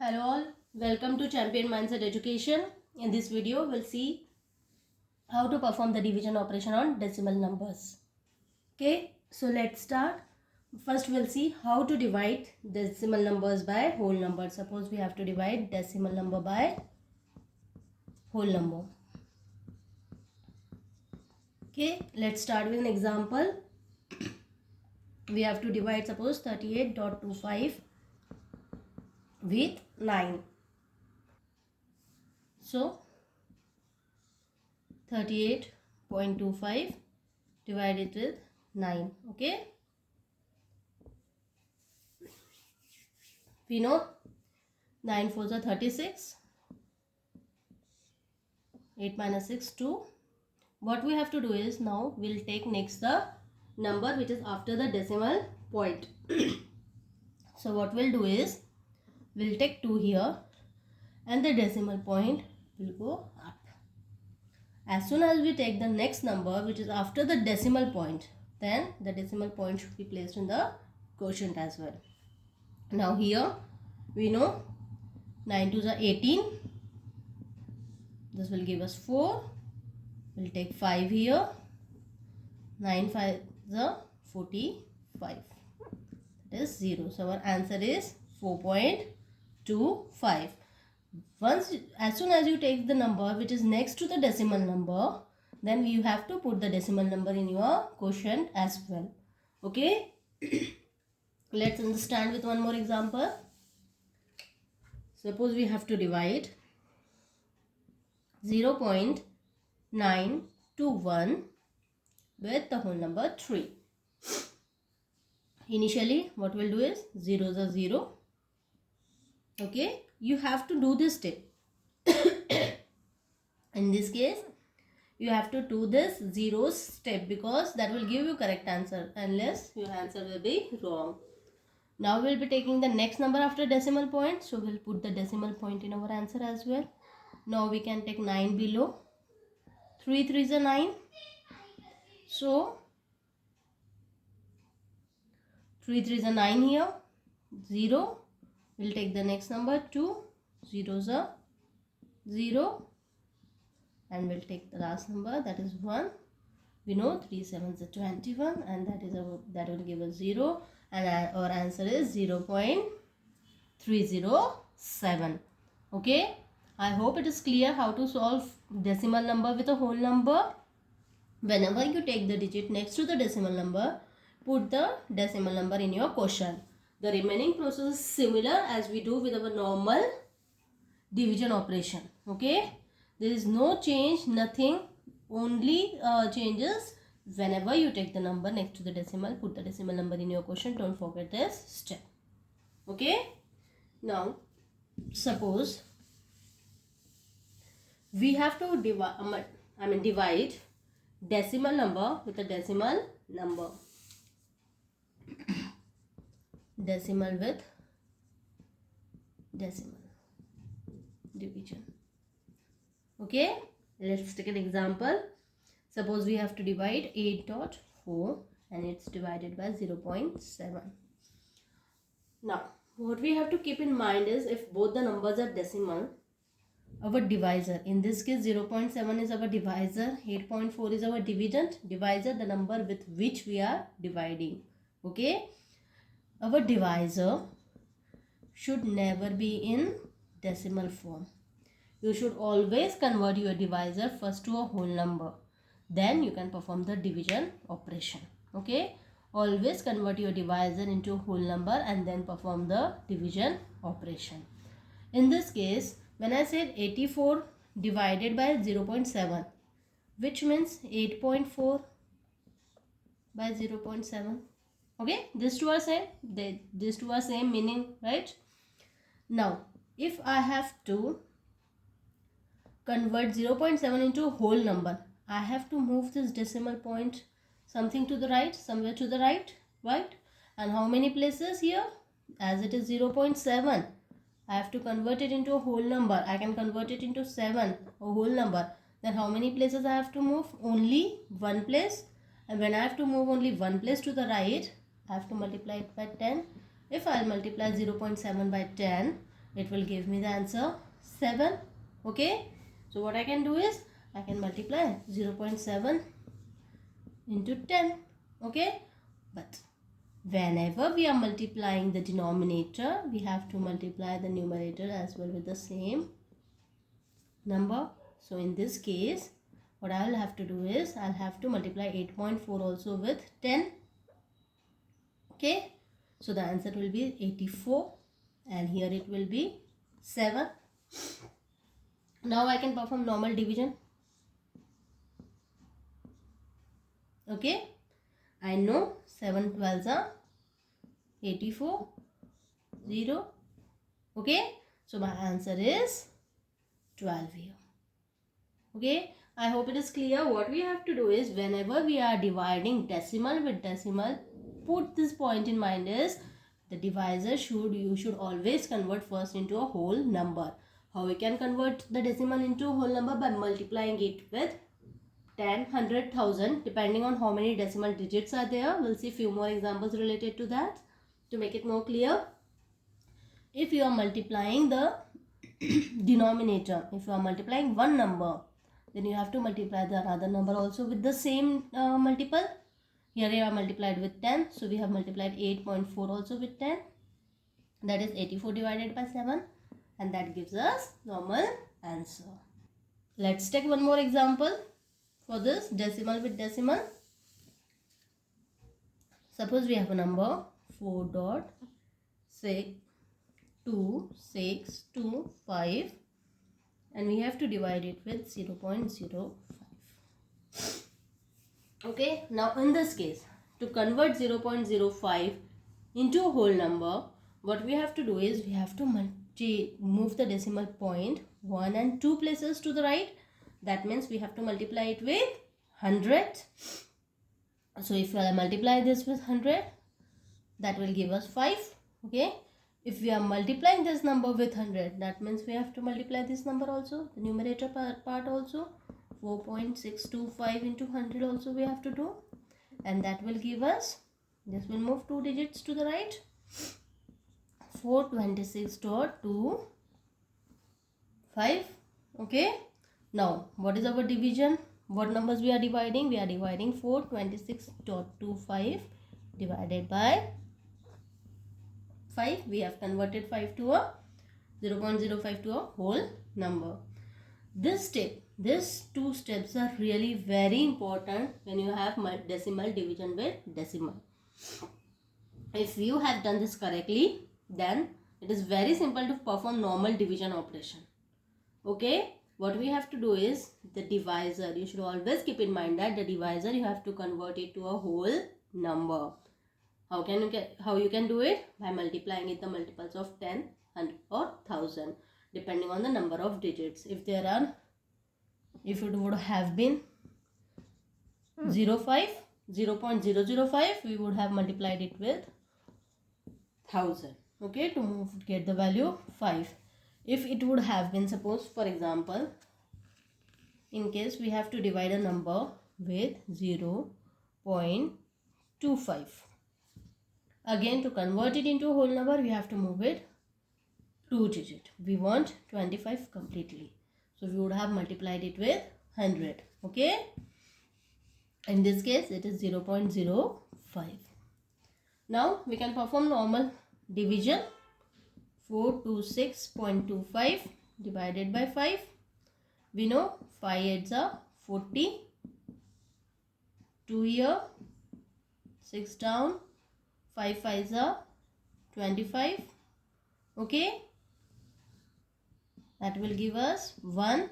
Hello all, welcome to Champion Mindset Education. In this video, we'll see how to perform the division operation on decimal numbers. Okay, so let's start. First, we'll see how to divide decimal numbers by whole number. Suppose we have to divide decimal number by whole number. Okay, let's start with an example. We have to divide, suppose 38.25 with 9. So 38.25 divided with 9. Okay, we know 9 4s are 36, 8 minus 6 2. What we have to do is, now we'll take next the number which is after the decimal point. So what we'll do is, we'll take 2 here and the decimal point will go up. As soon as we take the next number which is after the decimal point, then the decimal point should be placed in the quotient as well. Now here we know 9 2s are 18. This will give us 4. We'll take 5 here. 9 5s are 45. That is 0. So our answer is 4.25. As soon as you take the number which is next to the decimal number, then you have to put the decimal number in your quotient as well. Okay. Let's understand with one more example. Suppose we have to divide 0.921 with the whole number 3. Initially, what we'll do is 0s are 0. Okay, you have to do this step. In this case, you have to do this zeros step because that will give you correct answer, unless your answer will be wrong. Now we'll be taking the next number after decimal point, so we'll put the decimal point in our answer as well. Now we can take 9 below. 3 3s are 9. So 3 3s are 9 here. 0. We'll take the next number 2. 0s are 0. And we'll take the last number, that is 1. We know 3 7s are 21, and that will give us 0. And our answer is 0.307. Okay. I hope it is clear how to solve decimal number with a whole number. Whenever you take the digit next to the decimal number, put the decimal number in your quotient. The remaining process is similar as we do with our normal division operation. Okay. There is no change, nothing. Only changes whenever you take the number next to the decimal, put the decimal number in your quotient. Don't forget this step. Okay. Now, suppose we have to divide decimal number with a decimal number. Decimal with decimal division. Okay, let's take an example. Suppose we have to divide 8.4 and it's divided by 0.7. Now, what we have to keep in mind is, if both the numbers are decimal, our divisor, in this case 0.7 is our divisor, 8.4 is our dividend. Divisor, the number with which we are dividing. Okay, our divisor should never be in decimal form. You should always convert your divisor first to a whole number. Then you can perform the division operation. Okay, always convert your divisor into a whole number and then perform the division operation. In this case, when I said 84 divided by 0.7, which means 8.4 by 0.7. Okay, these two are same. These two are same meaning, right? Now, if I have to convert 0.7 into a whole number, I have to move this decimal point something to the right, somewhere to the right, right? And how many places here? As it is 0.7, I have to convert it into a whole number. I can convert it into 7, a whole number. Then how many places I have to move? Only one place. And when I have to move only one place to the right, I have to multiply it by 10. If I multiply 0.7 by 10, it will give me the answer 7. Okay, so what I can do is I can multiply 0.7 into 10. Okay, but whenever we are multiplying the denominator, we have to multiply the numerator as well with the same number. So in this case, what I'll have to do is I'll have to multiply 8.4 also with 10. Okay, so the answer will be 84 and here it will be 7. Now I can perform normal division. Okay, I know 7 12s are 84, 0. Okay, so my answer is 12 here. Okay, I hope it is clear. What we have to do is whenever we are dividing decimal with decimal, put this point in mind is the divisor you should always convert first into a whole number. How we can convert the decimal into a whole number? By multiplying it with 10, 100, 1000 depending on how many decimal digits are there. We'll see few more examples related to that to make it more clear. If you are multiplying the denominator, if you are multiplying one number, then you have to multiply the another number also with the same multiple. Here we are multiplied with 10, so we have multiplied 8.4 also with 10. That is 84 divided by 7 and that gives us normal answer. Let's take one more example for this decimal with decimal. Suppose we have a number 4.62625 and we have to divide it with 0.05. Okay, now in this case, to convert 0.05 into a whole number, what we have to do is we have to move the decimal point 1 and 2 places to the right. That means we have to multiply it with 100. So if I multiply this with 100, that will give us 5. Okay, if we are multiplying this number with 100, that means we have to multiply this number also, the numerator part also. 4.625 into 100 also we have to do, and that will give us, this will move 2 digits to the right, 426.25. Okay, now what is our division? What numbers we are dividing? We are dividing 426.25 divided by 5. We have converted 5 to a 0.05 to a whole number. These two steps are really very important when you have decimal division with decimal. If you have done this correctly, then it is very simple to perform normal division operation. Okay, what we have to do is the divisor. You should always keep in mind that the divisor you have to convert it to a whole number. How you can do it? By multiplying it the multiples of 10, 100 or 1000 depending on the number of digits. If it would have been 0.005, we would have multiplied it with 1000. Okay, to get the value 5. If it would have been, suppose for example, in case we have to divide a number with 0.25. Again, to convert it into a whole number, we have to move it 2 digit. We want 25 completely. So we would have multiplied it with 100. Okay. In this case, it is 0.05. Now we can perform normal division. 426.25 divided by 5. We know 5 8s are 40. 2 here. 6 down. 5 5s are 25. Okay. That will give us 1.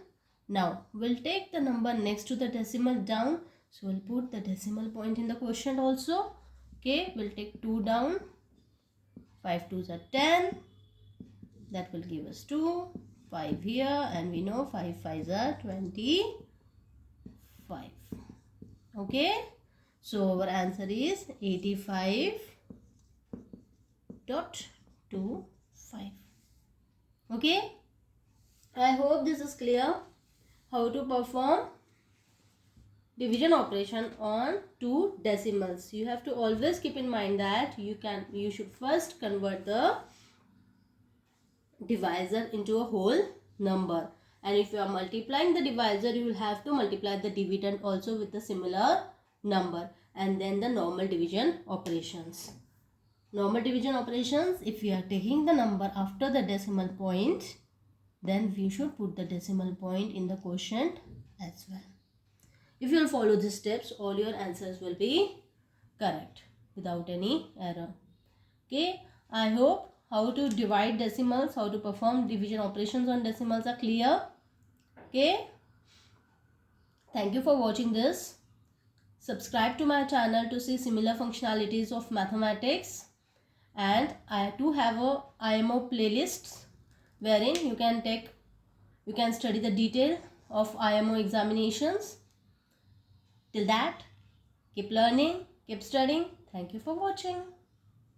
Now we'll take the number next to the decimal down. So we'll put the decimal point in the quotient also. Okay. We'll take 2 down. 5 2s are 10. That will give us 2. 5 here. And we know 5 5s are 25. Okay. So our answer is 85.25. Okay. I hope this is clear how to perform division operation on 2 decimals. You have to always keep in mind that you should first convert the divisor into a whole number. And if you are multiplying the divisor, you will have to multiply the dividend also with a similar number. And then the normal division operations. Normal division operations, if we are taking the number after the decimal point, then we should put the decimal point in the quotient as well. If you will follow these steps, all your answers will be correct without any error. Okay, I hope how to divide decimals, how to perform division operations on decimals are clear. Okay, thank you for watching this. Subscribe to my channel to see similar functionalities of mathematics, and I do have a IMO playlist wherein you can study the detail of IMO examinations. Till that, keep learning, keep studying. Thank you for watching.